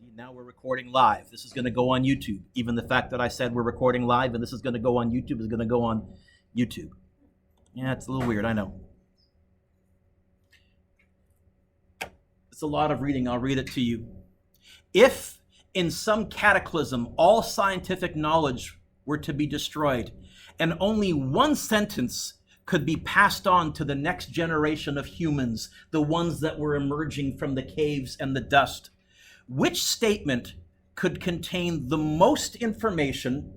See, now we're recording live. This is going to go on YouTube. Even the fact that I said we're recording live and this is going to go on YouTube is going to go on YouTube. Yeah, it's a little weird, I know. It's a lot of reading. I'll read it to you. If in some cataclysm all scientific knowledge were to be destroyed, and only one sentence could be passed on to the next generation of humans, the ones that were emerging from the caves and the dust, which statement could contain the most information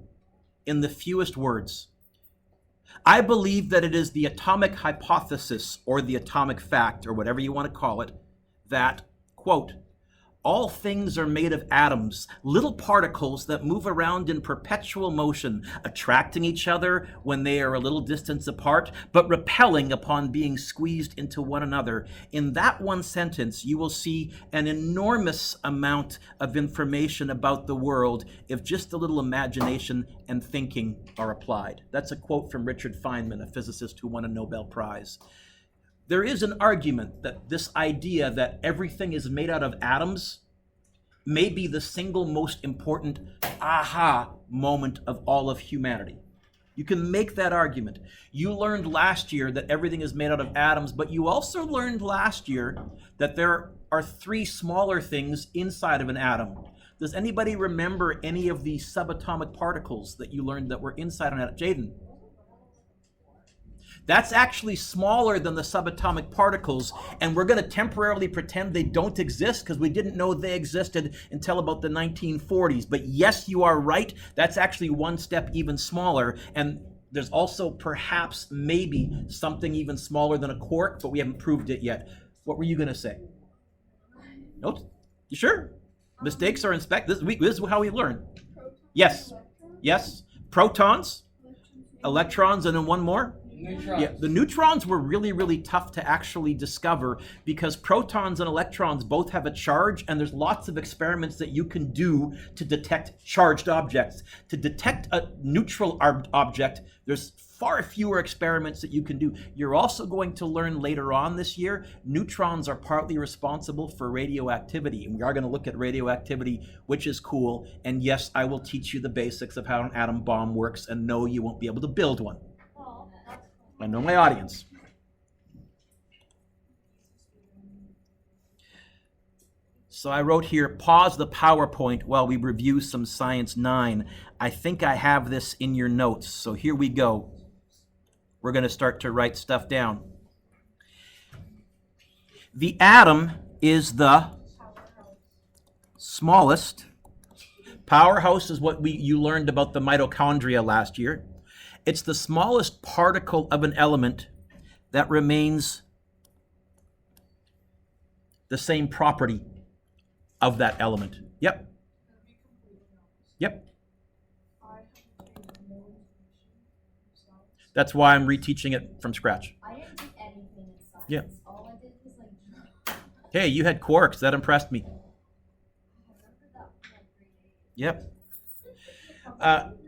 in the fewest words? I believe that it is the atomic hypothesis, or the atomic fact, or whatever you want to call it, that, quote, all things are made of atoms, little particles that move around in perpetual motion, attracting each other when they are a little distance apart, but repelling upon being squeezed into one another. In that one sentence, you will see an enormous amount of information about the world if just a little imagination and thinking are applied. That's a quote from Richard Feynman, a physicist who won a Nobel Prize. There is an argument that this idea that everything is made out of atoms may be the single most important aha moment of all of humanity. You can make that argument. You learned last year that everything is made out of atoms, but you also learned last year that there are three smaller things inside of an atom. Does anybody remember any of the subatomic particles that you learned that were inside an atom? Jaden? That's actually smaller than the subatomic particles, and we're going to temporarily pretend they don't exist because we didn't know they existed until about the 1940s. But yes, you are right. That's actually one step even smaller, and there's also perhaps maybe something even smaller than a quark, but we haven't proved it yet. What were you going to say? No? You sure? Mistakes are inspected. This is how we learn. Yes. Yes. Protons, electrons, and then one more. Neutrons. Yeah, the neutrons were really, really tough to actually discover because protons and electrons both have a charge, and there's lots of experiments that you can do to detect charged objects. To detect a neutral object, there's far fewer experiments that you can do. You're also going to learn later on this year, neutrons are partly responsible for radioactivity. And we are going to look at radioactivity, which is cool. And yes, I will teach you the basics of how an atom bomb works, and no, you won't be able to build one. I know my audience. So I wrote here, pause the PowerPoint while we review some Science 9. I think I have this in your notes, so here we go. We're going to start to write stuff down. The atom is the smallest. Powerhouse is what you learned about the mitochondria last year. It's the smallest particle of an element that remains the same property of that element. Yep. Yep. That's why I'm reteaching it from scratch. I didn't do anything in science. Yeah. All I did was like. Hey, you had quarks. That impressed me. Yep.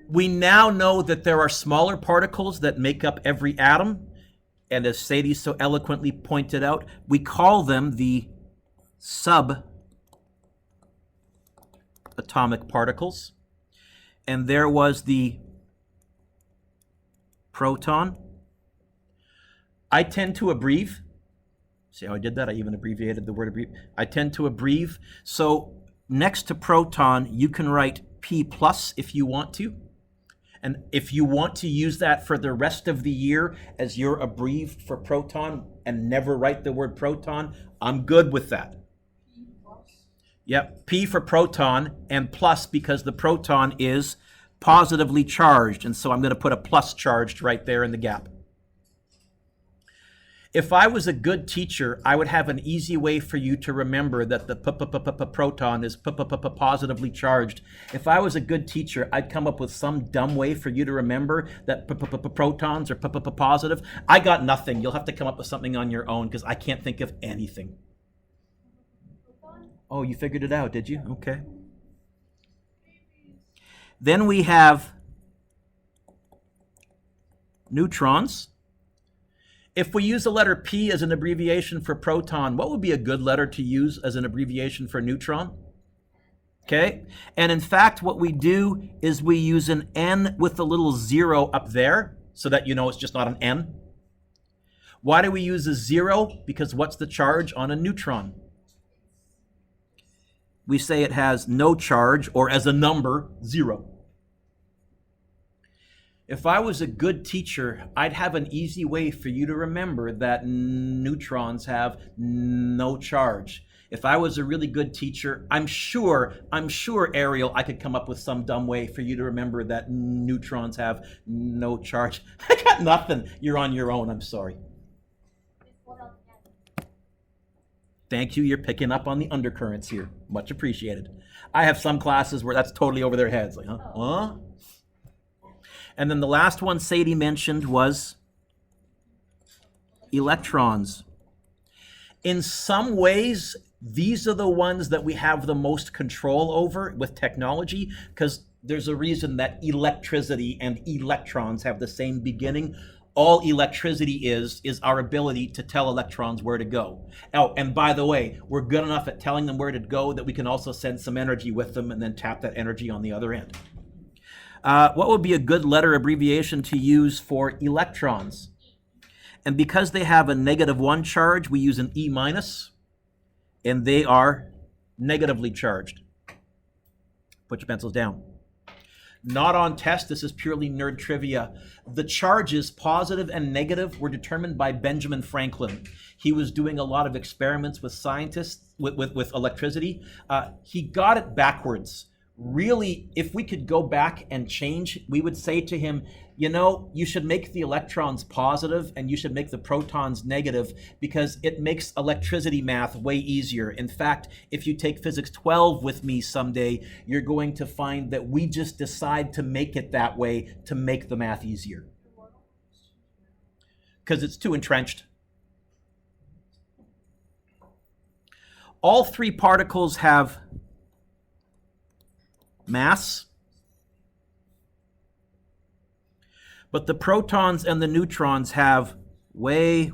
We now know that there are smaller particles that make up every atom. And as Sadie so eloquently pointed out, we call them the subatomic particles. And there was the proton. I tend to abbreviate. See how I did that? I even abbreviated the word abbreviate. I tend to abbreviate. So next to proton, you can write P plus if you want to. And if you want to use that for the rest of the year as your abbrev for proton and never write the word proton, I'm good with that. Yep, P for proton and plus because the proton is positively charged. And so I'm going to put a plus charged right there in the gap. If I was a good teacher, I would have an easy way for you to remember that the proton is positively charged. If I was a good teacher, I'd come up with some dumb way for you to remember that protons are positive. I got nothing. You'll have to come up with something on your own because I can't think of anything. Oh, you figured it out, did you? Okay. Then we have neutrons. If we use the letter P as an abbreviation for proton, what would be a good letter to use as an abbreviation for neutron? Okay? And in fact, what we do is we use an N with a little 0 up there so that you know it's just not an N. Why do we use a 0? Because what's the charge on a neutron? We say it has no charge, or as a number, 0. If I was a good teacher, I'd have an easy way for you to remember that neutrons have no charge. If I was a really good teacher, I'm sure, Ariel, I could come up with some dumb way for you to remember that neutrons have no charge. I got nothing. You're on your own. I'm sorry. Thank you. You're picking up on the undercurrents here. Much appreciated. I have some classes where that's totally over their heads. Like, huh? And then the last one Sadie mentioned was electrons. In some ways, these are the ones that we have the most control over with technology, because there's a reason that electricity and electrons have the same beginning. All electricity is our ability to tell electrons where to go. Oh, and by the way, we're good enough at telling them where to go that we can also send some energy with them and then tap that energy on the other end. What would be a good letter abbreviation to use for electrons? And because they have a -1 charge, we use an E-, and they are negatively charged. Put your pencils down. Not on test, this is purely nerd trivia. The charges, positive and negative, were determined by Benjamin Franklin. He was doing a lot of experiments with scientists, with electricity. He got it backwards. Really, if we could go back and change, we would say to him, you know, you should make the electrons positive and you should make the protons negative, because it makes electricity math way easier. In fact, if you take Physics 12 with me someday, you're going to find that we just decide to make it that way to make the math easier. Because it's too entrenched. All three particles have mass, but the protons and the neutrons have way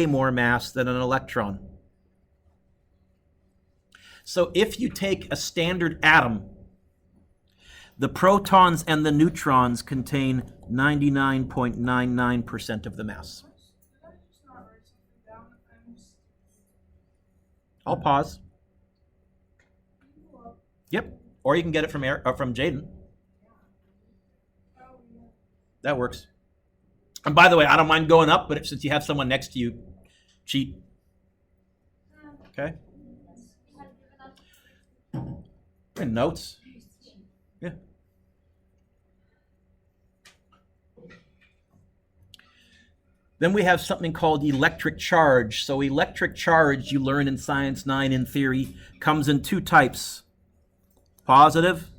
more mass than an electron. So if you take a standard atom, the protons and the neutrons contain 99.99% of the mass. I'll pause. Yep. Or you can get it from Jaden. That works. And by the way, I don't mind going up, but since you have someone next to you, cheat. Okay. And notes. Yeah. Then we have something called electric charge. So electric charge, you learn in Science 9 in theory, comes in two types, positive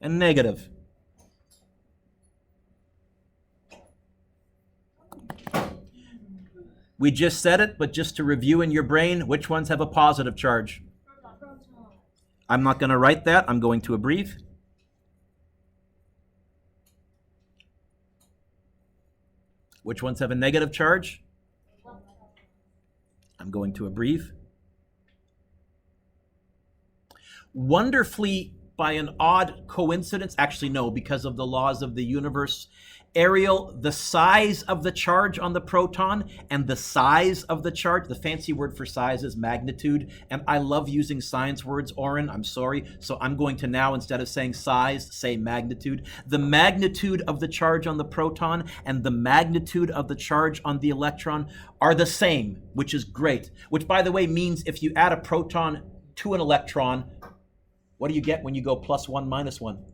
and negative. We just said it, but just to review in your brain, which ones have a positive charge? I'm not going to write that. I'm going to abbreviate. Which ones have a negative charge? I'm going to abbreviate. Wonderfully, by an odd coincidence, actually no, because of the laws of the universe, Ariel, the size of the charge on the proton and the size of the charge, the fancy word for size is magnitude, and I love using science words, Oren, I'm sorry, so I'm going to now, instead of saying size, say magnitude. The magnitude of the charge on the proton and the magnitude of the charge on the electron are the same, which is great, which by the way means if you add a proton to an electron, what do you get when you go +1, -1?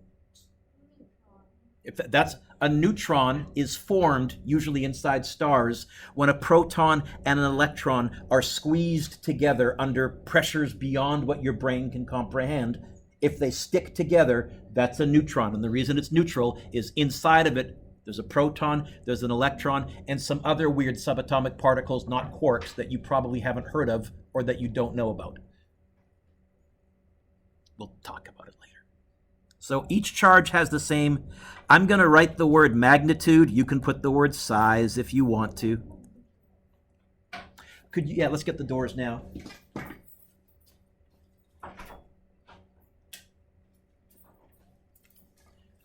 If that's a neutron is formed usually inside stars when a proton and an electron are squeezed together under pressures beyond what your brain can comprehend. If they stick together, that's a neutron. And the reason it's neutral is inside of it, there's a proton, there's an electron, and some other weird subatomic particles, not quarks, that you probably haven't heard of or that you don't know about. We'll talk about it later. So each charge has the same. I'm going to write the word magnitude. You can put the word size if you want to. Could you, yeah, let's get the doors now.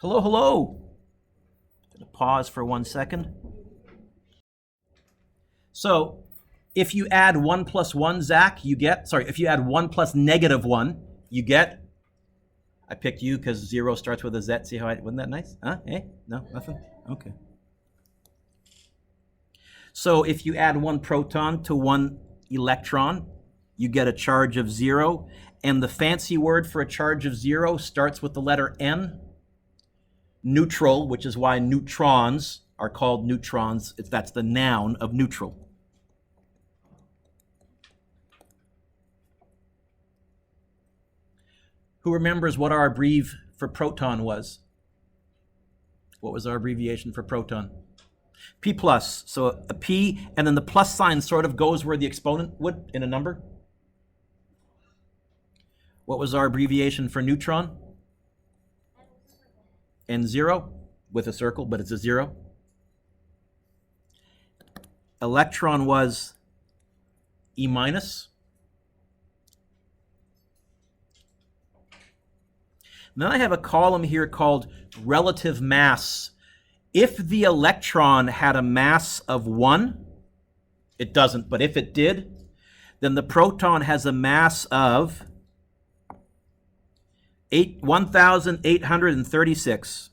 Hello, hello. Gonna pause for 1 second. So, if you add 1 plus 1, Zach, you get, sorry, if you add 1 plus negative 1, you get, I picked you because 0 starts with a Z. See how wasn't that nice? Huh? Hey? No? Nothing? Okay. So if you add 1 proton to 1 electron, you get a charge of 0. And the fancy word for a charge of 0 starts with the letter N. Neutral, which is why neutrons are called neutrons. That's the noun of neutral. Who remembers what our abbrev for proton was? What was our abbreviation for proton? P plus. So a P, and then the plus sign sort of goes where the exponent would in a number. What was our abbreviation for neutron? N0 with a circle, but it's a 0. Electron was E minus. Then I have a column here called relative mass. If the electron had a mass of 1, it doesn't, but if it did, then the proton has a mass of 1,836.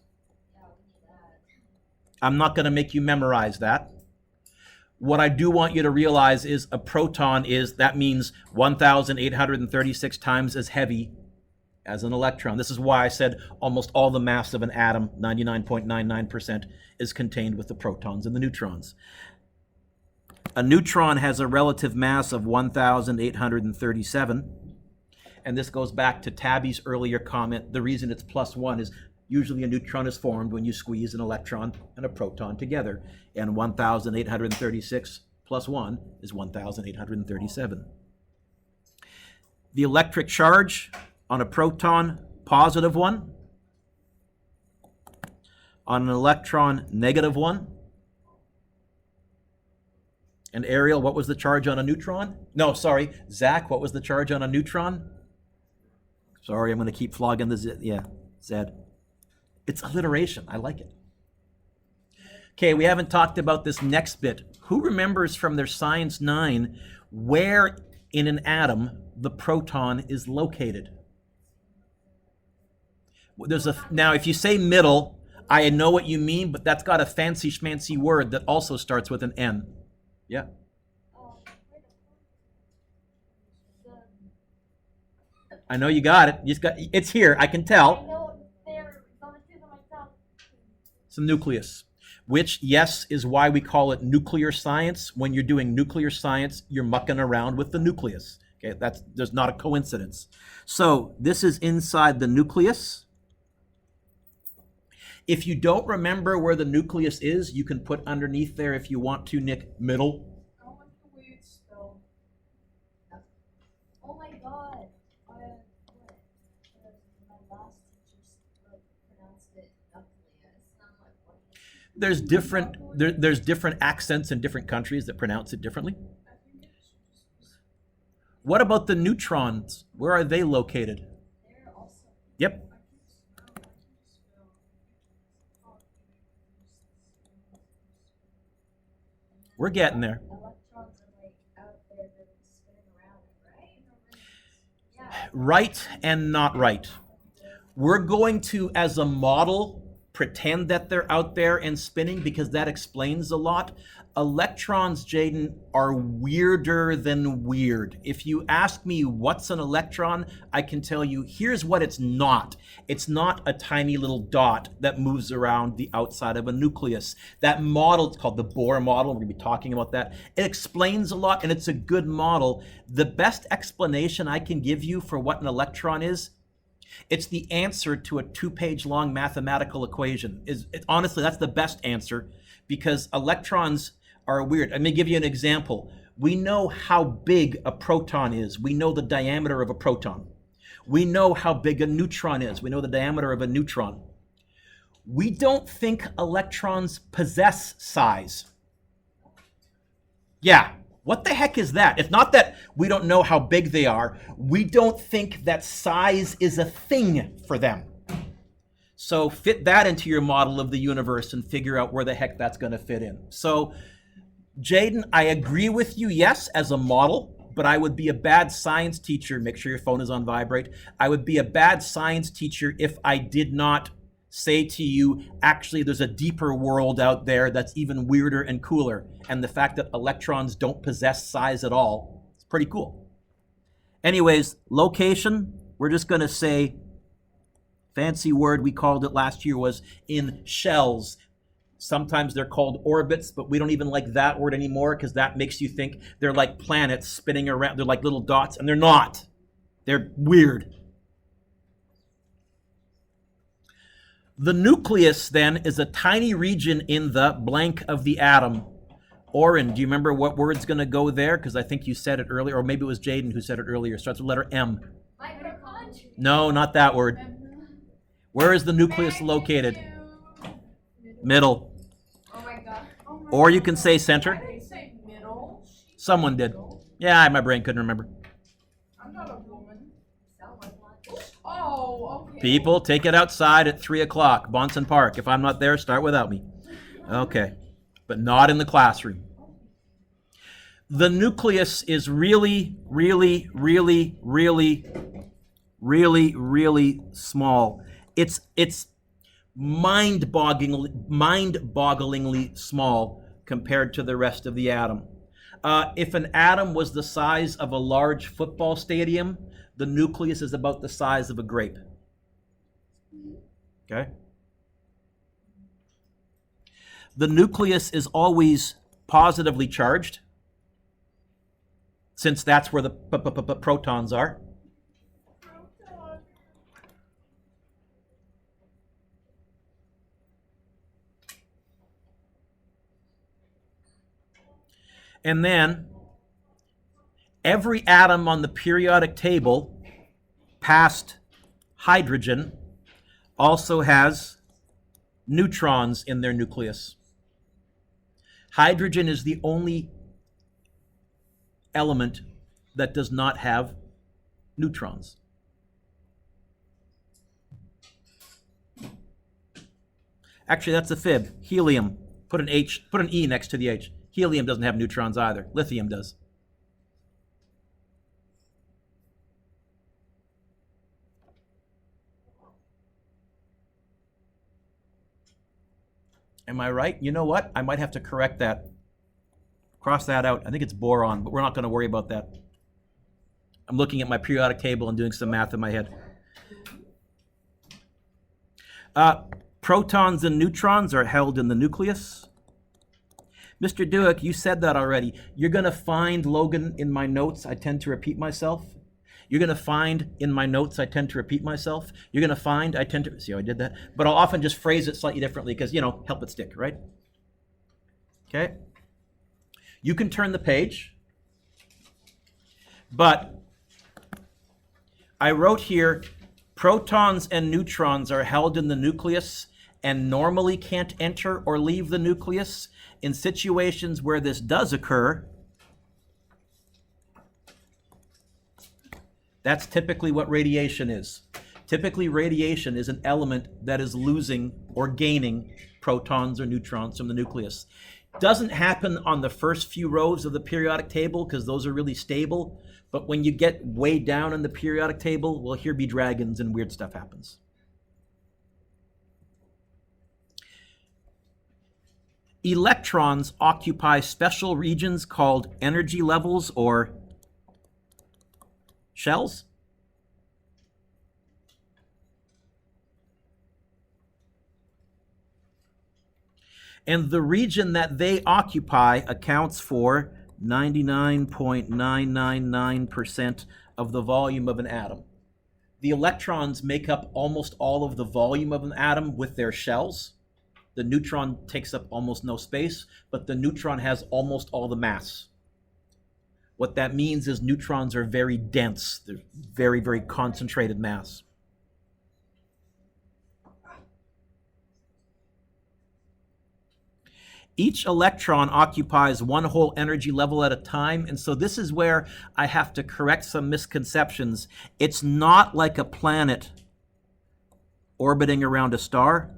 I'm not going to make you memorize that. What I do want you to realize is a proton is, that means 1,836 times as heavy as an electron. This is why I said almost all the mass of an atom, 99.99%, is contained with the protons and the neutrons. A neutron has a relative mass of 1,837. And this goes back to Tabby's earlier comment. The reason it's plus 1 is usually a neutron is formed when you squeeze an electron and a proton together. And 1,836 plus 1 is 1,837. The electric charge on a proton, positive 1. On an electron, negative 1. And Ariel, what was the charge on a neutron? No, sorry. Zach, what was the charge on a neutron? Sorry, I'm going to keep flogging the Z. Yeah, Z. It's alliteration. I like it. Okay, we haven't talked about this next bit. Who remembers from their Science 9 where in an atom the proton is located? Now, if you say middle, I know what you mean, but that's got a fancy schmancy word that also starts with an N. Yeah. I know you got it. It's here. I can tell. It's a nucleus, which, yes, is why we call it nuclear science. When you're doing nuclear science, you're mucking around with the nucleus. Okay, there's not a coincidence. So this is inside the nucleus. If you don't remember where the nucleus is, you can put underneath there if you want to, Nick, middle. I like the way it's spelled. Oh my god. My last teacher pronounced it Nucleus. I'm like, what? There's different accents in different countries that pronounce it differently. What about the neutrons? Where are they located? They're also. Yep. We're getting there. Electrons are like out there spinning around it, right? Yeah. Right and not right. We're going to, as a model, pretend that they're out there and spinning because that explains a lot. Electrons, Jaden, are weirder than weird. If you ask me what's an electron, I can tell you here's what it's not. It's not a tiny little dot that moves around the outside of a nucleus. That model, it's called the Bohr model. We're going to be talking about that. It explains a lot, and it's a good model. The best explanation I can give you for what an electron is, it's the answer to a 2-page long mathematical equation. Honestly, that's the best answer because electrons are weird. Let me give you an example. We know how big a proton is. We know the diameter of a proton. We know how big a neutron is. We know the diameter of a neutron. We don't think electrons possess size. Yeah, What the heck is that? It's not that we don't know how big they are. We don't think that size is a thing for them. So fit that into your model of the universe and figure out where the heck that's going to fit in. So, Jaden, I agree with you, yes, as a model, but I would be a bad science teacher. Make sure your phone is on vibrate. I would be a bad science teacher if I did not say to you, actually, there's a deeper world out there that's even weirder and cooler. And the fact that electrons don't possess size at all, it's pretty cool. Anyways, location, we're just going to say, fancy word we called it last year was in shells. Sometimes they're called orbits, but we don't even like that word anymore because that makes you think they're like planets spinning around. They're like little dots, and they're not. They're weird. The nucleus, then, is a tiny region in the blank of the atom. Oren, do you remember what word's going to go there? Because I think you said it earlier, or maybe it was Jaden who said it earlier. Starts with letter M. Mitochondria. No, not that word. Where is the nucleus located? Middle. Oh my god. Or you can say Why center. did you say middle? Someone did. Yeah, my brain couldn't remember. I'm not a woman. Sound like one. Oh, okay. People, take it outside at 3 o'clock, Bonson Park. If I'm not there, start without me. Okay. But not in the classroom. The nucleus is really, really, really, really, really, really small. It's mind-bogglingly small compared to the rest of the atom. If an atom was the size of a large football stadium, the nucleus is about the size of a grape. Okay? The nucleus is always positively charged, since that's where the protons are. And then every atom on the periodic table past hydrogen also has neutrons in their nucleus. Hydrogen is the only element that does not have neutrons. Actually, that's a fib. Helium. Put an E next to the H. Helium doesn't have neutrons either. Lithium does. Am I right? You know what? I might have to correct that. Cross that out. I think it's boron, but we're not going to worry about that. I'm looking at my periodic table and doing some math in my head. Protons and neutrons are held in the nucleus. Mr. Duick, you said that already. You're going to find, Logan, in my notes, I tend to repeat myself. You're going to find in my notes, I tend to repeat myself. You're going to find, I tend to, see how I did that? But I'll often just phrase it slightly differently because, help it stick, right? Okay? You can turn the page. But I wrote here, protons and neutrons are held in the nucleus and normally can't enter or leave the nucleus. In situations where this does occur, that's typically what radiation is. Typically, radiation is an element that is losing or gaining protons or neutrons from the nucleus. Doesn't happen on the first few rows of the periodic table because those are really stable, but when you get way down in the periodic table, well, here be dragons and weird stuff happens. Electrons occupy special regions called energy levels or shells. And the region that they occupy accounts for 99.999% of the volume of an atom. The electrons make up almost all of the volume of an atom with their shells. The neutron takes up almost no space, but the neutron has almost all the mass. What that means is neutrons are very dense. They're very, very concentrated mass. Each electron occupies one whole energy level at a time, and so this is where I have to correct some misconceptions. It's not like a planet orbiting around a star.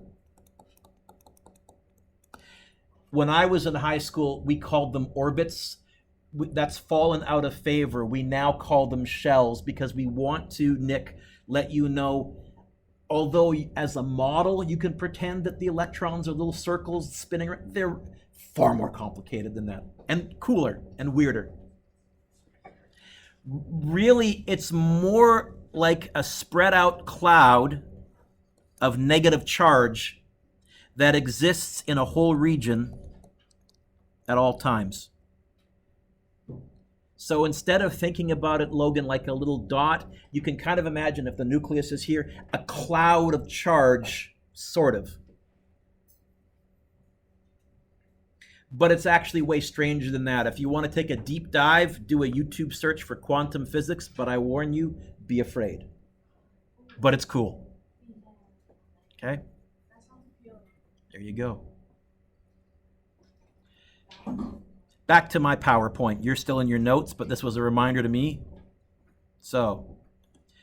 When I was in high school, we called them orbits. That's fallen out of favor. We now call them shells because we want to, Nick, let you know, although as a model you can pretend that the electrons are little circles spinning around, they're far more complicated than that, and cooler and weirder. Really, it's more like a spread out cloud of negative charge that exists in a whole region at all times. So instead of thinking about it, Logan, like a little dot, you can kind of imagine, if the nucleus is here, a cloud of charge, sort of. But it's actually way stranger than that. If you want to take a deep dive, do a YouTube search for quantum physics, but I warn you, be afraid. But it's cool. Okay? There you go. Back to my PowerPoint. You're still in your notes, but this was a reminder to me. So,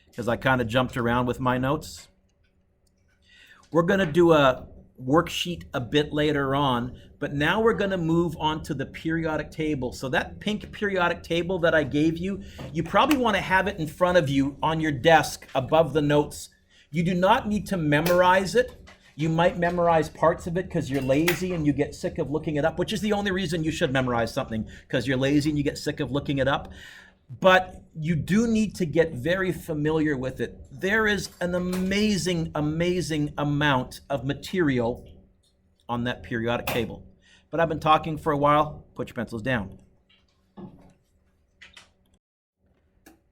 because I kind of jumped around with my notes. We're going to do a worksheet a bit later on, but now we're going to move on to the periodic table. So that pink periodic table that I gave you, you probably want to have it in front of you on your desk above the notes. You do not need to memorize it. You might memorize parts of it because you're lazy and you get sick of looking it up, which is the only reason you should memorize something, because you're lazy and you get sick of looking it up. But you do need to get very familiar with it. There is an amazing, amazing amount of material on that periodic table. But I've been talking for a while. Put your pencils down.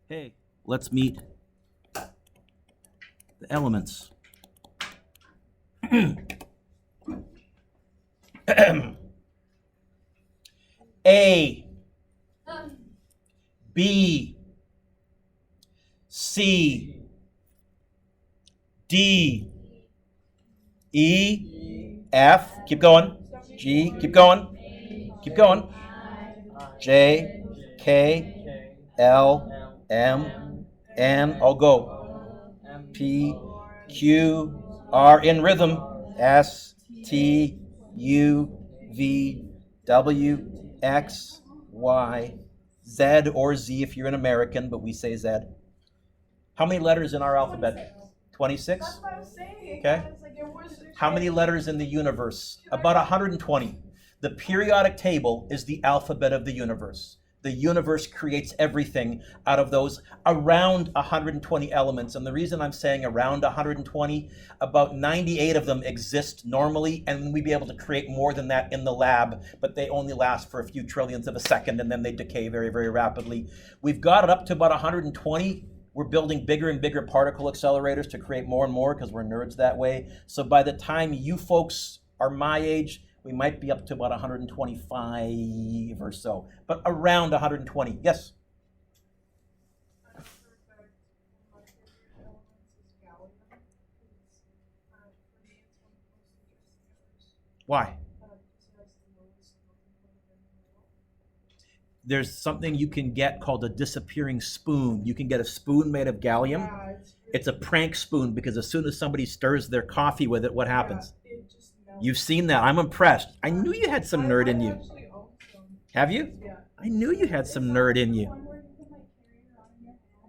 Hey, let's meet the elements. A, B, C, D, E, F, keep going, G, keep going, J, K, L, M, N, I'll go, P, Q, R in rhythm, S, T, U, V, W, X, Y, Z or Z if you're an American, but we say Z. How many letters in our alphabet? 26? That's what I was saying. Okay. How many letters in the universe? About 120. The periodic table is the alphabet of the universe. The universe creates everything out of those around 120 elements. And the reason I'm saying around 120, about 98 of them exist normally, and we'd be able to create more than that in the lab, but they only last for a few trillionths of a second, and then they decay very, very rapidly. We've got it up to about 120. We're building bigger and bigger particle accelerators to create more and more because we're nerds that way. So by the time you folks are my age, we might be up to about 125 or so, but around 120. Yes? Why? There's something you can get called a disappearing spoon. You can get a spoon made of gallium. It's a prank spoon because as soon as somebody stirs their coffee with it, what happens? You've seen that. I'm impressed. I knew you had some nerd in you. Have you? Yeah. I knew you had some nerd in you.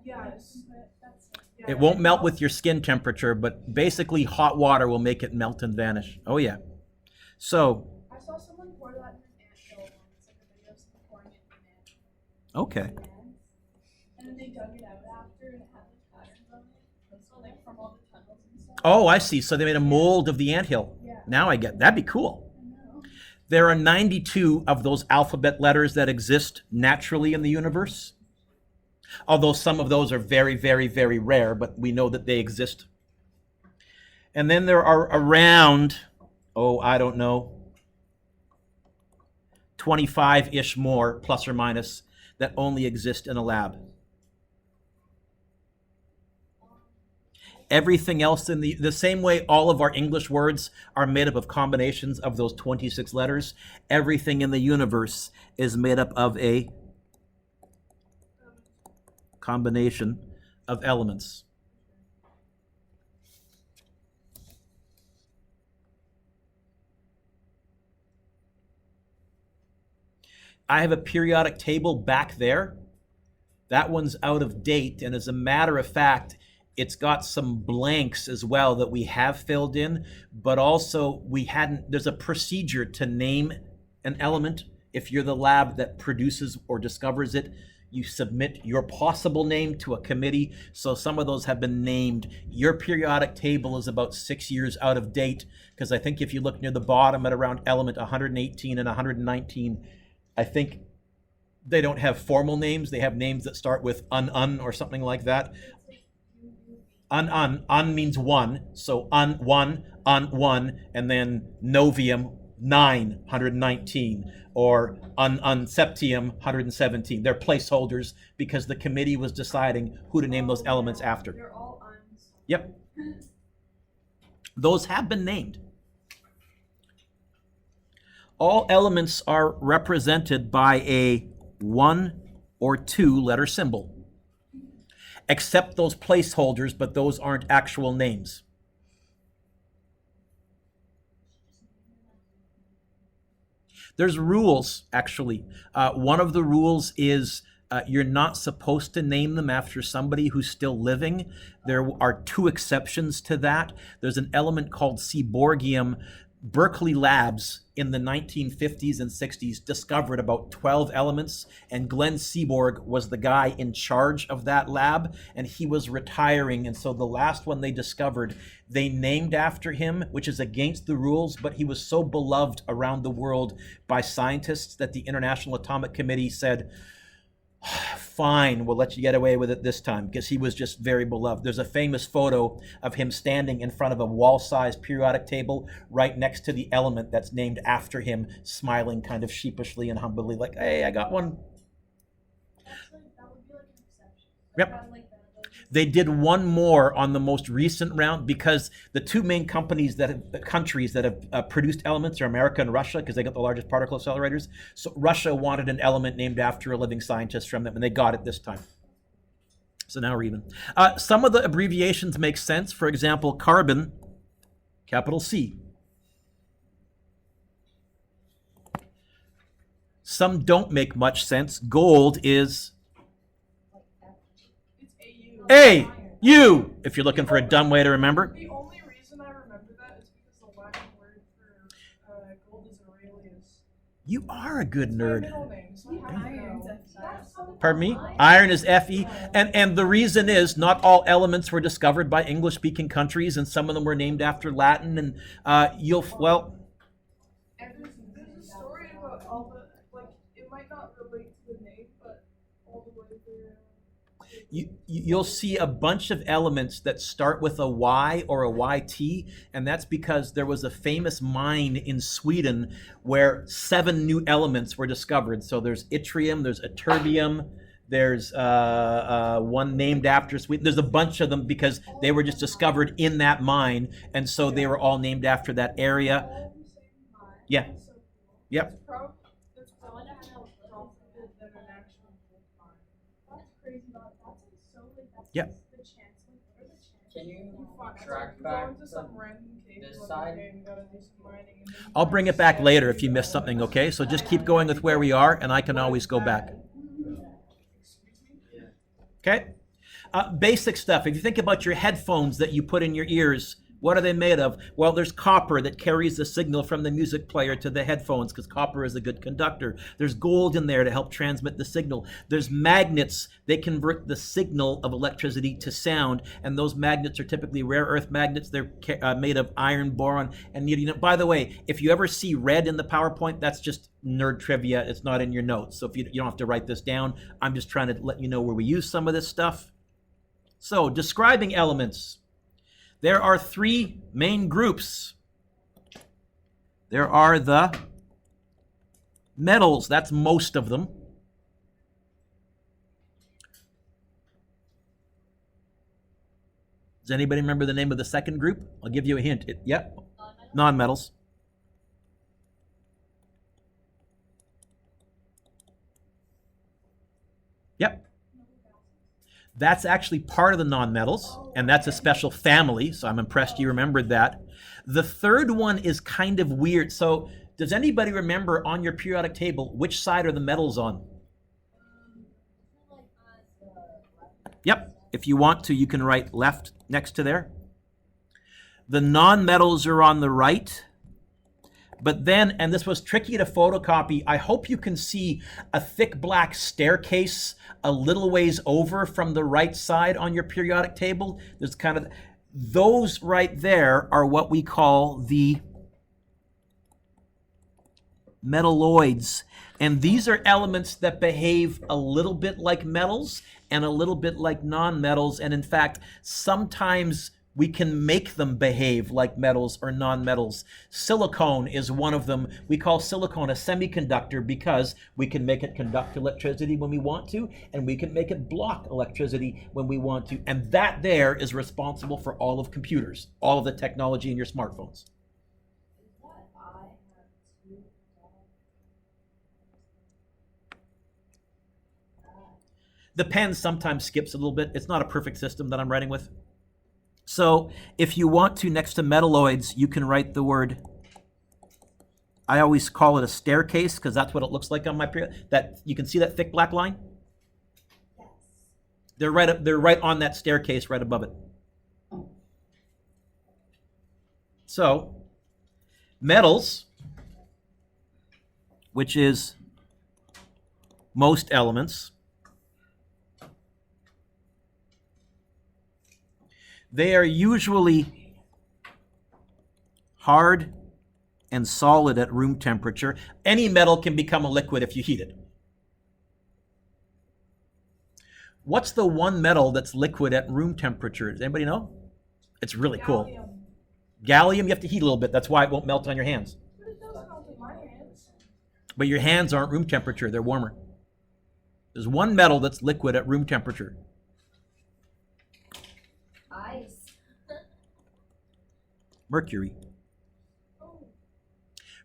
Yes. It won't melt with your skin temperature, but basically hot water will make it melt and vanish. Oh, yeah. So. I saw someone pour that in an anthill once, like a video of someone pouring it in an Okay. anthill. And then they dug it out after and it had like patterns on it. So like from all the tunnels and stuff. Oh, I see. So they made a mold of the anthill. Yeah. Now I get. That'd be cool. I know. There are 92 of those alphabet letters that exist naturally in the universe. Although some of those are very, very, very rare, but we know that they exist. And then there are around, I don't know, 25-ish more, plus or minus, that only exist in a lab. Everything else in the same way all of our English words are made up of combinations of those 26 letters, everything in the universe is made up of a combination of elements. I have a periodic table back there. That one's out of date, and as a matter of fact, it's got some blanks as well that we have filled in, but also there's a procedure to name an element. If you're the lab that produces or discovers it, you submit your possible name to a committee. So some of those have been named. Your periodic table is about 6 years out of date, because I think if you look near the bottom at around element 118 and 119, I think they don't have formal names. They have names that start with un or something like that. Un means one. So un one, and then novium 119, or septium 117. They're placeholders because the committee was deciding who to name those elements after. They're all uns. Yep. Those have been named. All elements are represented by a 1 or 2 letter symbol, except those placeholders, but those aren't actual names. There's rules, actually. One of the rules is you're not supposed to name them after somebody who's still living. There are 2 exceptions to that. There's an element called Seaborgium. Berkeley Labs in the 1950s and 60s discovered about 12 elements, and Glenn Seaborg was the guy in charge of that lab, and he was retiring, and so the last one they discovered, they named after him, which is against the rules, but he was so beloved around the world by scientists that the International Atomic Committee said, fine, we'll let you get away with it this time, because he was just very beloved. There's a famous photo of him standing in front of a wall-sized periodic table right next to the element that's named after him, smiling kind of sheepishly and humbly, like, hey, I got one. Actually, that would be like an exception. Yep. They did one more on the most recent round because the 2 main countries that have produced elements are America and Russia, because they got the largest particle accelerators. So Russia wanted an element named after a living scientist from them, and they got it this time. So now we're even. Some of the abbreviations make sense. For example, carbon, capital C. Some don't make much sense. Gold is A, U, if you're looking for a dumb way to remember. The only reason I remember that is because the Latin word for gold is Aurelius. You are a good My nerd. middle name, so I Iron's know. Fe. Pardon me? Iron is Fe. And the reason is not all elements were discovered by English-speaking countries, and some of them were named after Latin. And And there's a story about all the, like, it might not relate to the name, but all the way through. you'll see a bunch of elements that start with a Y or a YT, and that's because there was a famous mine in Sweden where 7 new elements were discovered. So there's yttrium, there's ytterbium, there's one named after Sweden. There's a bunch of them because they were just discovered in that mine, and so they were all named after that area. Yeah. Yep. That's probably than an actual gold mine. That's crazy. That's like so like that's Yeah. the chance. Like, what are the chances? Can you Fuck, track go back into some random cave this one side? day and gotta do some mining, and then you I'll find bring it back 7 later if you new missed something, elements. okay? So just keep going with where we are, and I can always go back. Excuse me? Okay? Basic stuff. If you think about your headphones that you put in your ears, what are they made of? Well, there's copper that carries the signal from the music player to the headphones because copper is a good conductor. There's gold in there to help transmit the signal. There's magnets. They convert the signal of electricity to sound, and those magnets are typically rare earth magnets. They're made of iron, boron, and you know. By the way, if you ever see red in the PowerPoint, that's just nerd trivia. It's not in your notes, so if you don't have to write this down. I'm just trying to let you know where we use some of this stuff. So, describing elements. There are 3 main groups. There are the metals, that's most of them. Does anybody remember the name of the second group? I'll give you a hint. Yep. Non-metal. Nonmetals. Yep. That's actually part of the nonmetals, and that's a special family, so I'm impressed you remembered that. The third one is kind of weird. So does anybody remember on your periodic table which side are the metals on? Yep. If you want to, you can write left next to there. The nonmetals are on the right. But then, and this was tricky to photocopy, I hope you can see a thick black staircase a little ways over from the right side on your periodic table. There's kind of, those right there are what we call the metalloids. And these are elements that behave a little bit like metals and a little bit like nonmetals. And in fact, sometimes we can make them behave like metals or nonmetals. Silicone is one of them. We call silicone a semiconductor because we can make it conduct electricity when we want to, and we can make it block electricity when we want to. And that there is responsible for all of computers, all of the technology in your smartphones. The pen sometimes skips a little bit. It's not a perfect system that I'm writing with. So if you want to, next to metalloids, you can write the word, I always call it a staircase because that's what it looks like on my period. That you can see that thick black line? Yes. They're right on that staircase right above it. So metals, which is most elements, they are usually hard and solid at room temperature. Any metal can become a liquid if you heat it. What's the one metal that's liquid at room temperature? Does anybody know? It's really cool. Gallium, you have to heat a little bit. That's why it won't melt on your hands. But it does melt in my hands. But your hands aren't room temperature. They're warmer. There's one metal that's liquid at room temperature. Ice. Mercury.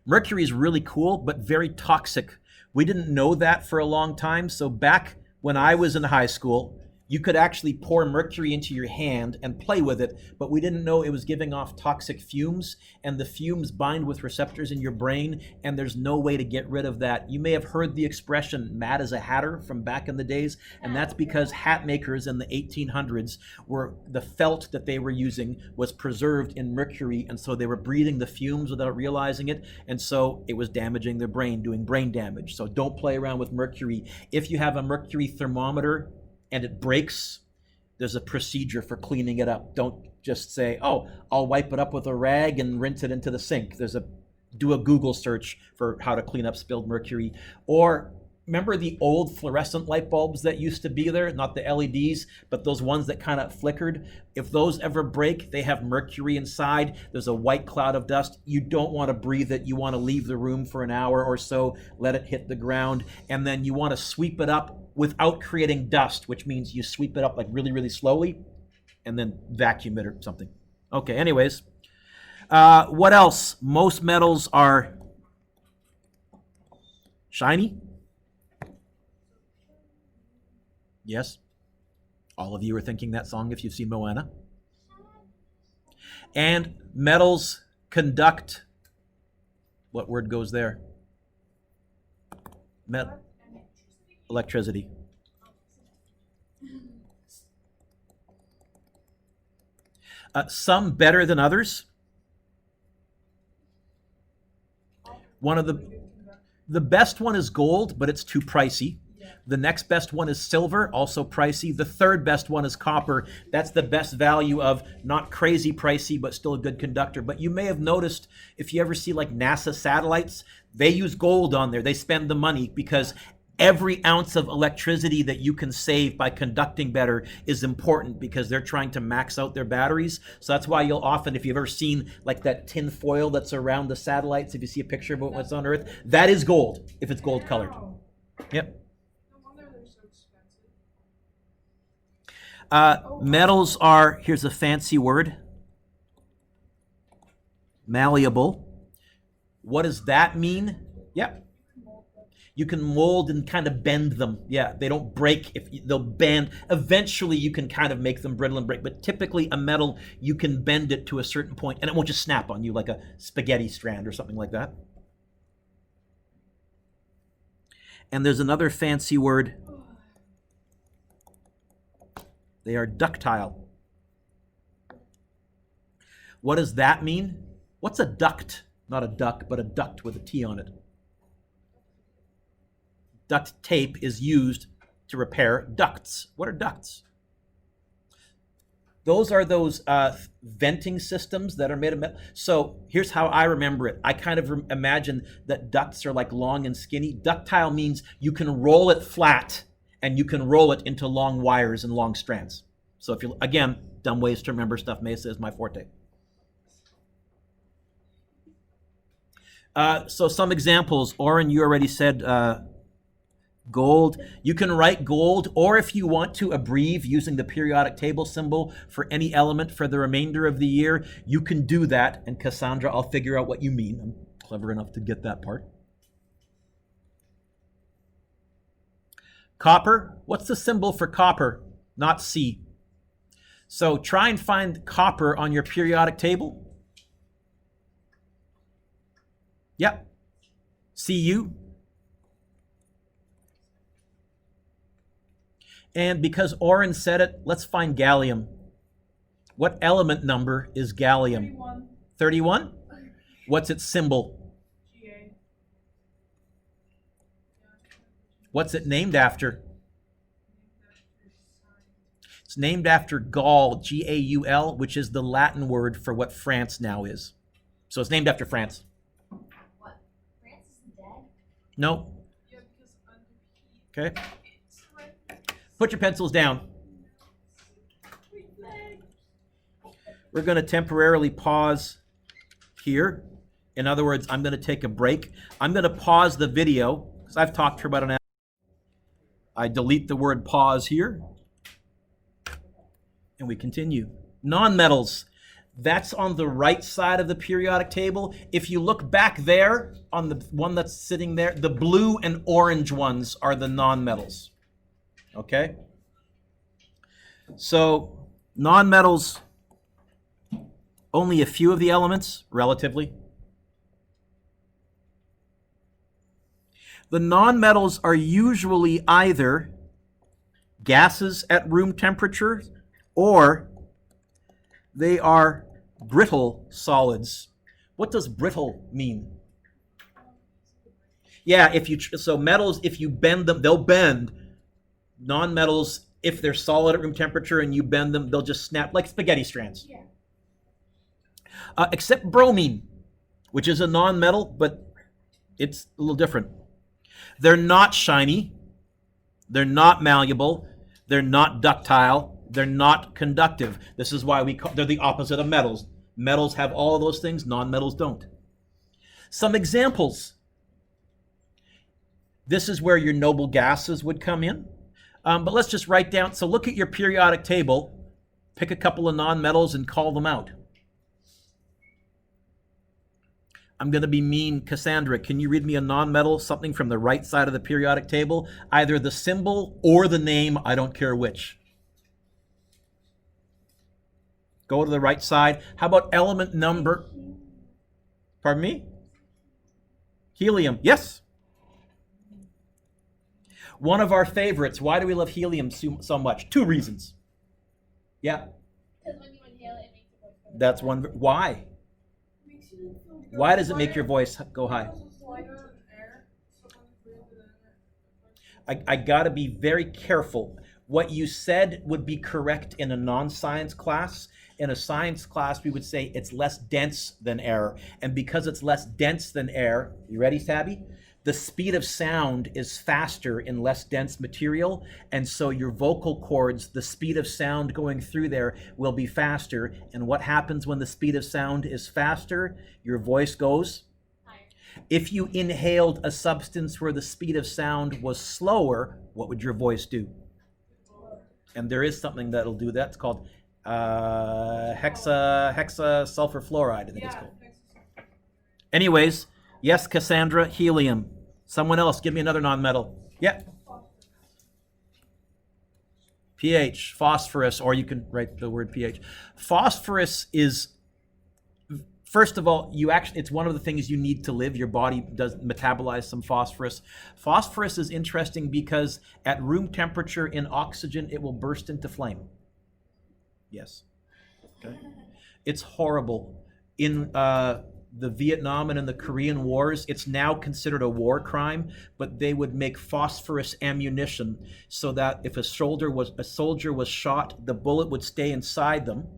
Mercury is really cool, but very toxic. We didn't know that for a long time. So back when I was in high school, you could actually pour mercury into your hand and play with it, but we didn't know it was giving off toxic fumes, and the fumes bind with receptors in your brain, and there's no way to get rid of that. You may have heard the expression mad as a hatter from back in the days, and that's because hat makers in the 1800s were, the felt that they were using was preserved in mercury, and so they were breathing the fumes without realizing it, and so it was damaging their brain, doing brain damage. So don't play around with mercury. If you have a mercury thermometer and it breaks, there's a procedure for cleaning it up. Don't just say, oh, I'll wipe it up with a rag and rinse it into the sink. Do a Google search for how to clean up spilled mercury. Or remember the old fluorescent light bulbs that used to be there? Not the LEDs, but those ones that kind of flickered. If those ever break, they have mercury inside. There's a white cloud of dust. You don't want to breathe it. You want to leave the room for an hour or so, let it hit the ground, and then you want to sweep it up without creating dust, which means you sweep it up like really, really slowly and then vacuum it or something. Okay, anyways. What else? Most metals are shiny. Yes. All of you are thinking that song if you've seen Moana. And metals conduct, what word goes there? Electricity. Some better than others. One of the best one is gold, but it's too pricey. The next best one is silver, also pricey. The third best one is copper. That's the best value of not crazy pricey, but still a good conductor. But you may have noticed, if you ever see like NASA satellites, they use gold on there. They spend the money because every ounce of electricity that you can save by conducting better is important because they're trying to max out their batteries. So that's why you'll often, if you've ever seen like that tin foil that's around the satellites, if you see a picture of what's on Earth, that is gold, if it's gold colored. Yep. No wonder they're so expensive. Metals are, here's a fancy word, malleable. What does that mean? Yeah. You can mold and kind of bend them. Yeah, they don't break. They'll bend. Eventually, you can kind of make them brittle and break. But typically, a metal, you can bend it to a certain point, and it won't just snap on you like a spaghetti strand or something like that. And there's another fancy word. They are ductile. What does that mean? What's a duct? Not a duck, but a duct with a T on it. Duct tape is used to repair ducts. What are ducts? Those are those venting systems that are made of metal. So here's how I remember it. I kind of imagine that ducts are like long and skinny. Ductile means you can roll it flat and you can roll it into long wires and long strands. So if you, again, dumb ways to remember stuff. Mesa is my forte. So some examples. Oren, you already said gold. You can write gold, or if you want to abbreviate using the periodic table symbol for any element for the remainder of the year, you can do that. And Cassandra, I'll figure out what you mean. I'm clever enough to get that part. Copper. What's the symbol for copper? Not C. So try and find copper on your periodic table. Yep. Cu. And because Oren said it, let's find gallium. What element number is gallium? 31. 31? What's its symbol? GA. What's it named after? It's named after Gaul, G-A-U-L, which is the Latin word for what France now is. So it's named after France. What? France is dead? No. Yeah, because under Okay. it's right. Put your pencils down. We're going to temporarily pause here. In other words, I'm going to take a break. I'm going to pause the video because I've talked for about an hour. I delete the word pause here. And we continue. Nonmetals. That's on the right side of the periodic table. If you look back there on the one that's sitting there, the blue and orange ones are the nonmetals. Okay? So, nonmetals, only a few of the elements, relatively. The nonmetals are usually either gases at room temperature or they are brittle solids. What does brittle mean? Yeah, so metals, if you bend them, they'll bend. Non-metals, if they're solid at room temperature and you bend them, they'll just snap like spaghetti strands. Yeah. Except bromine, which is a non-metal, but it's a little different. They're not shiny. They're not malleable. They're not ductile. They're not conductive. This is why they're the opposite of metals. Metals have all of those things. Non-metals don't. Some examples. This is where your noble gases would come in. But let's just write down. So look at your periodic table. Pick a couple of non-metals and call them out. I'm going to be mean. Cassandra, can you read me a non-metal, something from the right side of the periodic table? Either the symbol or the name. I don't care which. Go to the right side. How about element number? Pardon me? Helium. Yes. One of our favorites. Why do we love helium so much? 2 reasons. Yeah. Because when you inhale it, it makes your voice go That's one. Why? Why does it make your voice go high? I got to be very careful. What you said would be correct in a non-science class. In a science class, we would say it's less dense than air. And because it's less dense than air, you ready, Tabby? The speed of sound is faster in less dense material. And so your vocal cords, the speed of sound going through there will be faster. And what happens when the speed of sound is faster? Your voice goes higher. If you inhaled a substance where the speed of sound was slower, what would your voice do? And there is something that'll do that. It's called hexa sulfur fluoride, I think it's called. Anyways, yes, Cassandra, helium. Someone else, give me another nonmetal. Yeah. pH, phosphorus, or you can write the word pH. Phosphorus is, first of all, it's one of the things you need to live. Your body does metabolize some phosphorus. Phosphorus is interesting because at room temperature in oxygen, it will burst into flame. Yes. Okay. It's horrible. In the Vietnam and in the Korean Wars, it's now considered a war crime, but they would make phosphorus ammunition so that if a soldier was shot, the bullet would stay inside them.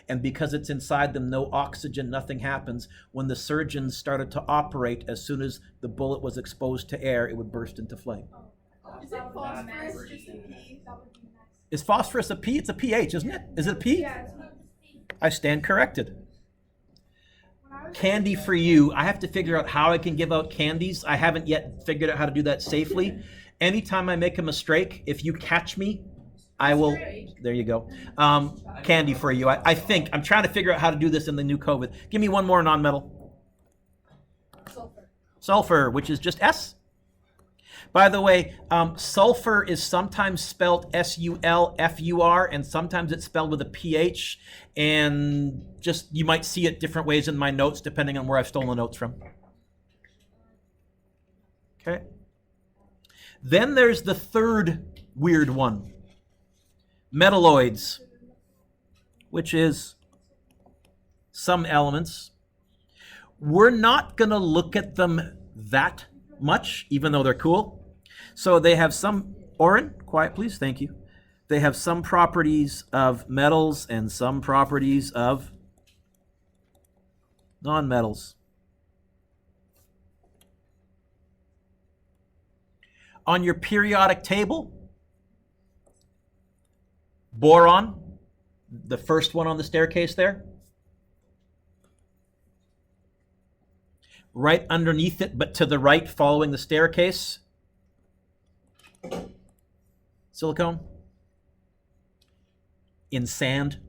And because it's inside them, no oxygen, nothing happens. When the surgeons started to operate, as soon as the bullet was exposed to air, it would burst into flame. Is it phosphorus just a P? Is phosphorus a P? It's a pH, isn't it? Is it a P? Yeah, it's I stand corrected. Candy for you. I have to figure out how I can give out candies. I haven't yet figured out how to do that safely. Anytime I make a mistake, if you catch me, I will. There you go. Candy for you. I think. I'm trying to figure out how to do this in the new COVID. Give me one more nonmetal. Sulfur. Sulfur, which is just S. By the way, sulfur is sometimes spelled S-U-L-F-U-R, and sometimes it's spelled with a P-H, and just you might see it different ways in my notes depending on where I've stolen notes from. Okay. Then there's the third weird one, metalloids, which is some elements. We're not going to look at them that much, even though they're cool. So they have some, Oren, quiet please, thank you. They have some properties of metals and some properties of nonmetals. On your periodic table, boron, the first one on the staircase there. Right underneath it, but to the right, following the staircase, silicone. In sand.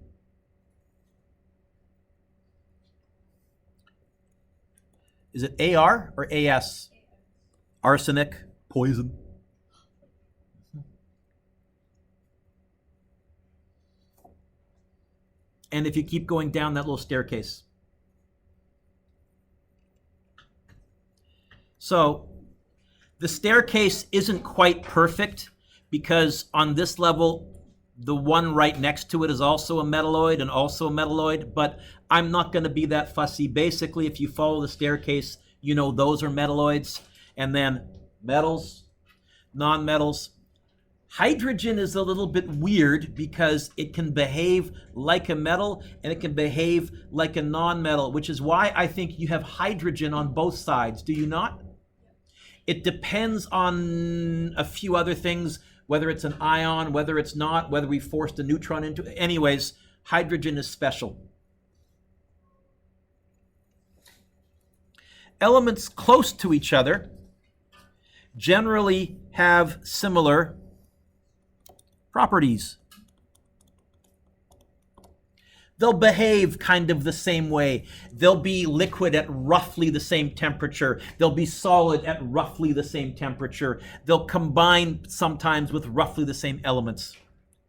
Is it AR or AS? Arsenic, poison. And if you keep going down that little staircase. So the staircase isn't quite perfect because on this level, the one right next to it is also a metalloid and also a metalloid, but I'm not going to be that fussy. Basically, if you follow the staircase, you know those are metalloids. And then metals, nonmetals. Hydrogen is a little bit weird because it can behave like a metal and it can behave like a nonmetal, which is why I think you have hydrogen on both sides. Do you not? It depends on a few other things, whether it's an ion, whether it's not, whether we forced a neutron into it. Anyways, hydrogen is special. Elements close to each other generally have similar properties. They'll behave kind of the same way. They'll be liquid at roughly the same temperature. They'll be solid at roughly the same temperature. They'll combine sometimes with roughly the same elements.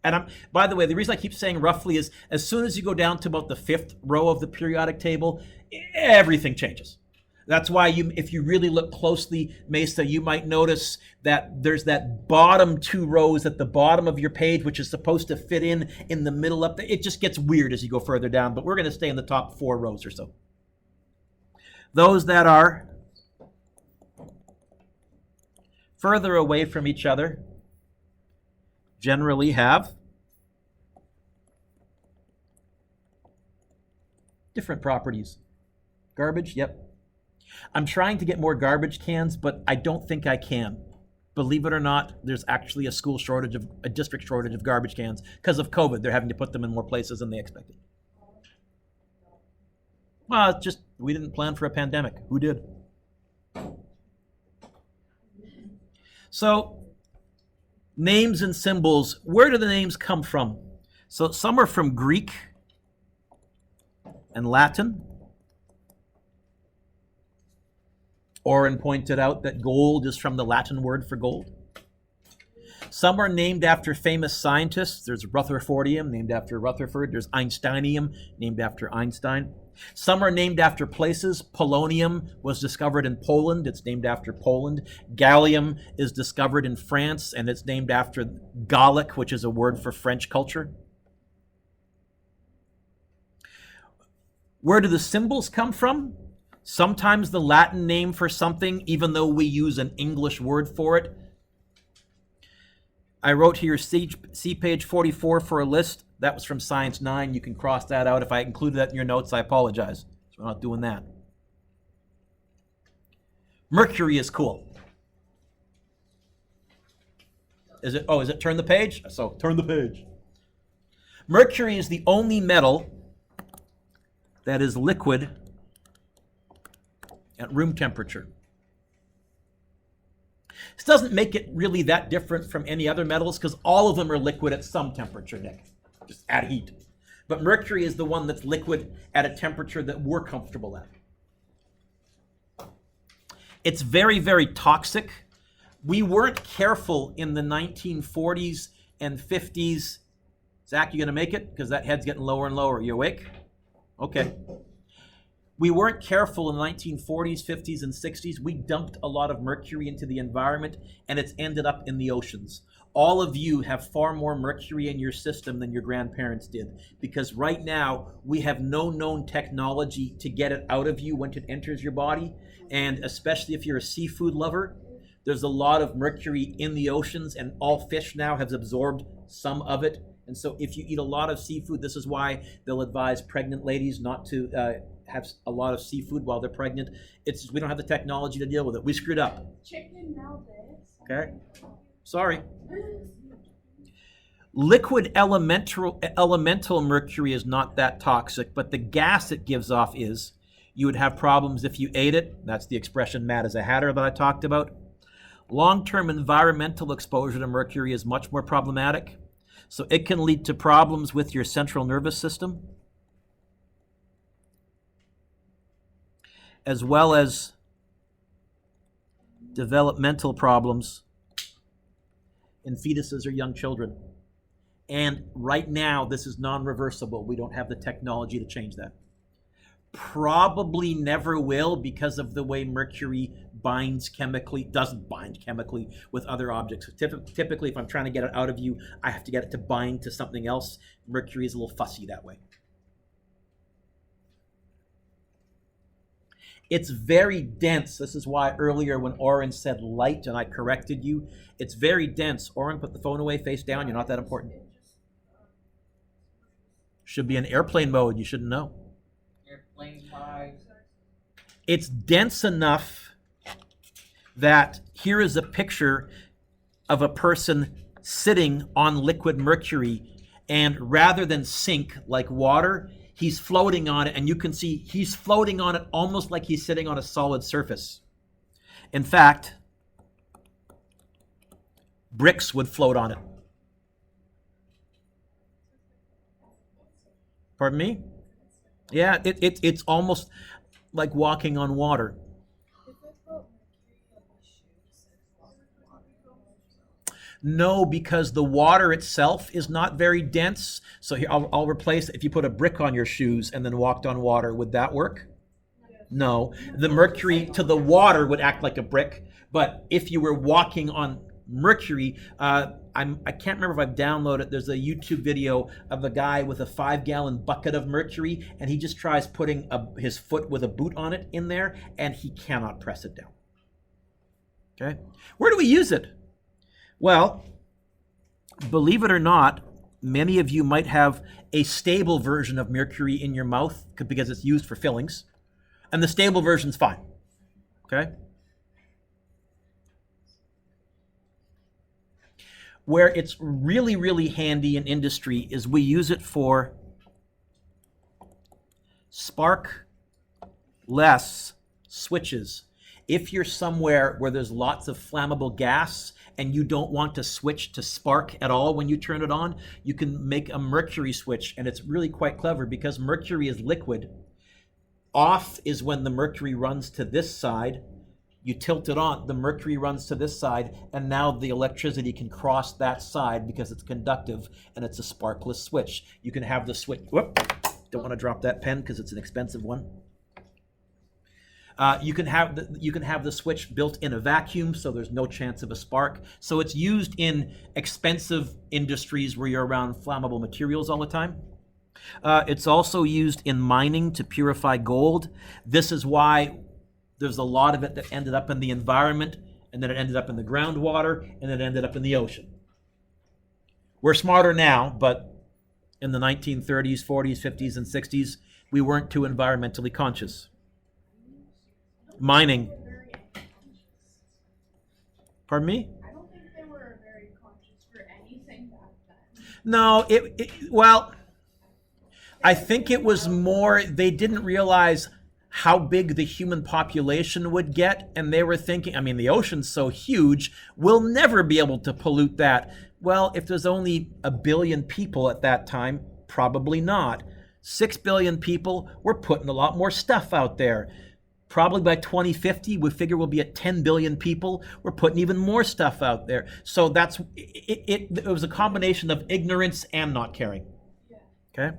And by the way, the reason I keep saying roughly is as soon as you go down to about the 5th row of the periodic table, everything changes. That's why if you really look closely, Mesa, you might notice that there's that bottom 2 rows at the bottom of your page, which is supposed to fit in the middle up there. It just gets weird as you go further down, but we're going to stay in the top 4 rows or so. Those that are further away from each other generally have different properties. Garbage, yep. I'm trying to get more garbage cans, but I don't think I can. Believe it or not, there's actually a district shortage of garbage cans because of COVID. They're having to put them in more places than they expected. Well, it's just we didn't plan for a pandemic. Who did? So Names and symbols. Where do the names come from? So some are from Greek and Latin. Oren pointed out that gold is from the Latin word for gold. Some are named after famous scientists. There's Rutherfordium, named after Rutherford. There's Einsteinium, named after Einstein. Some are named after places. Polonium was discovered in Poland. It's named after Poland. Gallium is discovered in France, and it's named after Gallic, which is a word for French culture. Where do the symbols come from? Sometimes the Latin name for something, even though we use an English word for it. I wrote here, see page 44 for a list. That was from Science 9. You can cross that out. If I included that in your notes, I apologize. So we're not doing that. Mercury is cool. Is it turn the page? So turn the page. Mercury is the only metal that is liquid at room temperature. This doesn't make it really that different from any other metals because all of them are liquid at some temperature, Nick, just at heat. But mercury is the one that's liquid at a temperature that we're comfortable at. It's very, very toxic. We weren't careful in the 1940s and 50s. Zach, you gonna make it? Because that head's getting lower and lower. You awake? Okay. We weren't careful in the 1940s, 50s, and 60s. We dumped a lot of mercury into the environment, and it's ended up in the oceans. All of you have far more mercury in your system than your grandparents did, because right now we have no known technology to get it out of you when it enters your body, and especially if you're a seafood lover, there's a lot of mercury in the oceans, and all fish now have absorbed some of it. And so if you eat a lot of seafood, this is why they'll advise pregnant ladies not to have a lot of seafood while they're pregnant. It's we don't have the technology to deal with it. We screwed up. Chicken nowadays. Okay? Sorry. Liquid elemental mercury is not that toxic, but the gas it gives off is. You would have problems if you ate it. That's the expression mad as a hatter that I talked about. Long-term environmental exposure to mercury is much more problematic. So it can lead to problems with your central nervous system, as well as developmental problems in fetuses or young children. And right now, this is non-reversible. We don't have the technology to change that. Probably never will because of the way mercury doesn't bind chemically with other objects. Typically, if I'm trying to get it out of you, I have to get it to bind to something else. Mercury is a little fussy that way. It's very dense. This is why earlier when Oren said light and I corrected you, it's very dense. Oren, put the phone away face down. You're not that important. Should be in airplane mode. You shouldn't know. Airplane mode. It's dense enough that here is a picture of a person sitting on liquid mercury, and rather than sink like water, he's floating on it, and you can see he's floating on it almost like he's sitting on a solid surface. In fact, bricks would float on it. Pardon me? Yeah, it's almost like walking on water. No, because the water itself is not very dense. So here, I'll replace, if you put a brick on your shoes and then walked on water, would that work? No. The mercury to the water would act like a brick. But if you were walking on mercury, I can't remember if I've downloaded, there's a YouTube video of a guy with a 5-gallon bucket of mercury, and he just tries putting his foot with a boot on it in there, and he cannot press it down. Okay? Where do we use it? Well, believe it or not, many of you might have a stable version of mercury in your mouth because it's used for fillings, and the stable version's fine. Okay? Where it's really, really handy in industry is we use it for spark-less switches. If you're somewhere where there's lots of flammable gas and you don't want to switch to spark at all when you turn it on, you can make a mercury switch, and it's really quite clever because mercury is liquid. Off is when the mercury runs to this side. You tilt it on, the mercury runs to this side, and now the electricity can cross that side because it's conductive, and it's a sparkless switch. You can have the switch, whoop, don't want to drop that pen because it's an expensive one. You can have the switch built in a vacuum, so there's no chance of a spark. So it's used in expensive industries where you're around flammable materials all the time. It's also used in mining to purify gold. This is why there's a lot of it that ended up in the environment, and then it ended up in the groundwater, and then it ended up in the ocean. We're smarter now, but in the 1930s, 40s, 50s, and 60s, we weren't too environmentally conscious. Mining. Pardon me? I don't think they were very conscious for anything back then. No, well, I think it was more, they didn't realize how big the human population would get, and they were thinking, I mean, the ocean's so huge, we'll never be able to pollute that. Well, if there's only 1 billion people at that time, probably not. 6 billion people, we're putting a lot more stuff out there. Probably by 2050, we figure we'll be at 10 billion people. We're putting even more stuff out there. So that's it was a combination of ignorance and not caring. Okay?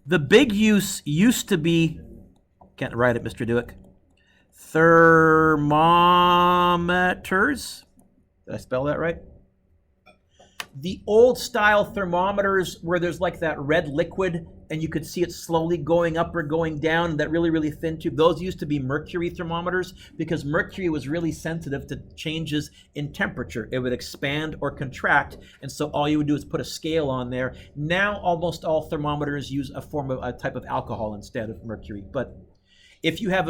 The big use used to be, can't write it, Mr. Dewick, thermometers. Did I spell that right? The old style thermometers where there's like that red liquid and you could see it slowly going up or going down, that really, really thin tube, those used to be mercury thermometers because mercury was really sensitive to changes in temperature. It would expand or contract, and so all you would do is put a scale on there. Now almost all thermometers use a type of alcohol instead of mercury. But if you have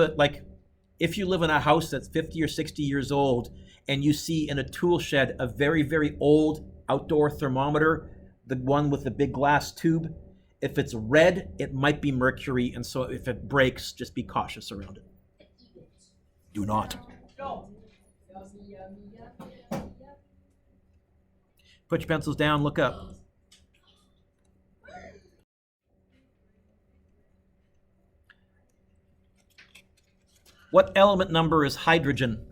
if you live in a house that's 50 or 60 years old and you see in a tool shed a very, very old outdoor thermometer, the one with the big glass tube, if it's red, it might be mercury, and so if it breaks, just be cautious around it. Do not. Put your pencils down, look up. What element number is hydrogen?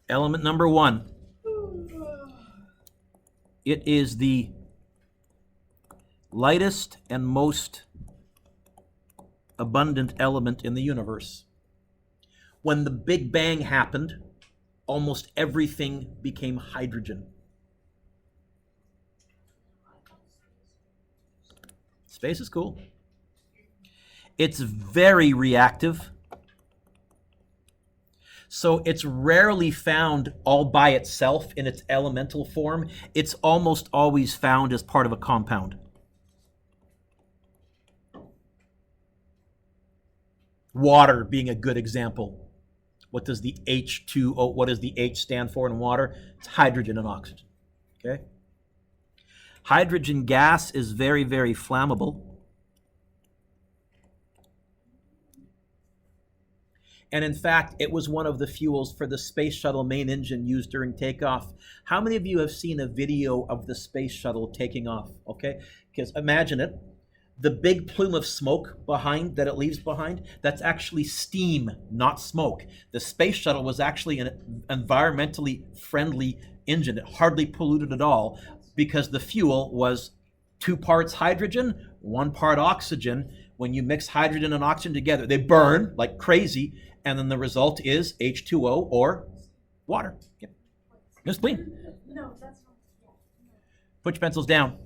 Element number 1. It is the lightest and most abundant element in the universe. When the Big Bang happened, almost everything became hydrogen. Space is cool. It's very reactive. So it's rarely found all by itself in its elemental form. It's almost always found as part of a compound. Water being a good example. What does the H2O, what does the H stand for in water? It's hydrogen and oxygen. Okay? Hydrogen gas is very, very flammable. And in fact, it was one of the fuels for the space shuttle main engine used during takeoff. How many of you have seen a video of the space shuttle taking off? Okay? Because imagine it. The big plume of smoke behind that it leaves behind, that's actually steam, not smoke. The space shuttle was actually an environmentally friendly engine. It hardly polluted at all because the fuel was 2 parts hydrogen, 1 part oxygen. When you mix hydrogen and oxygen together, they burn like crazy, and then the result is H2O or water. Yep. Miss Clean. No, that's not. Put your pencils down.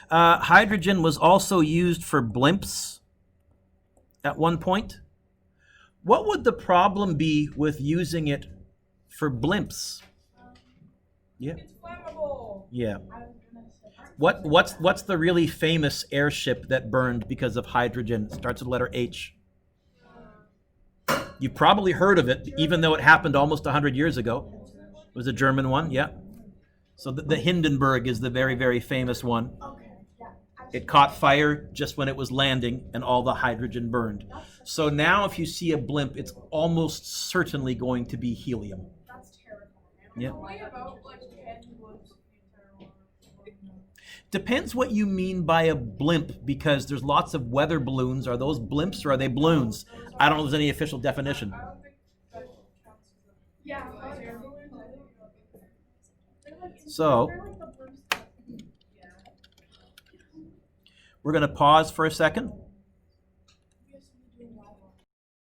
Hydrogen was also used for blimps at one point. What would the problem be with using it for blimps? Yeah. It's flammable. Yeah. I was gonna say. What's the really famous airship that burned because of hydrogen? It starts with the letter H. You've probably heard of it, even though it happened almost 100 years ago. It was a German one, yeah. So the Hindenburg is the very, very famous one. Okay, yeah. It caught fire just when it was landing and all the hydrogen burned. So now if you see a blimp, it's almost certainly going to be helium. That's terrifying. Yeah. Only about like 10 blips the entire world. Depends what you mean by a blimp, because there's lots of weather balloons. Are those blimps or are they balloons? I don't know if there's any official definition. I don't think that counts as a Yeah, like, air balloons. So they're like the blimps that- we're going to pause for a second.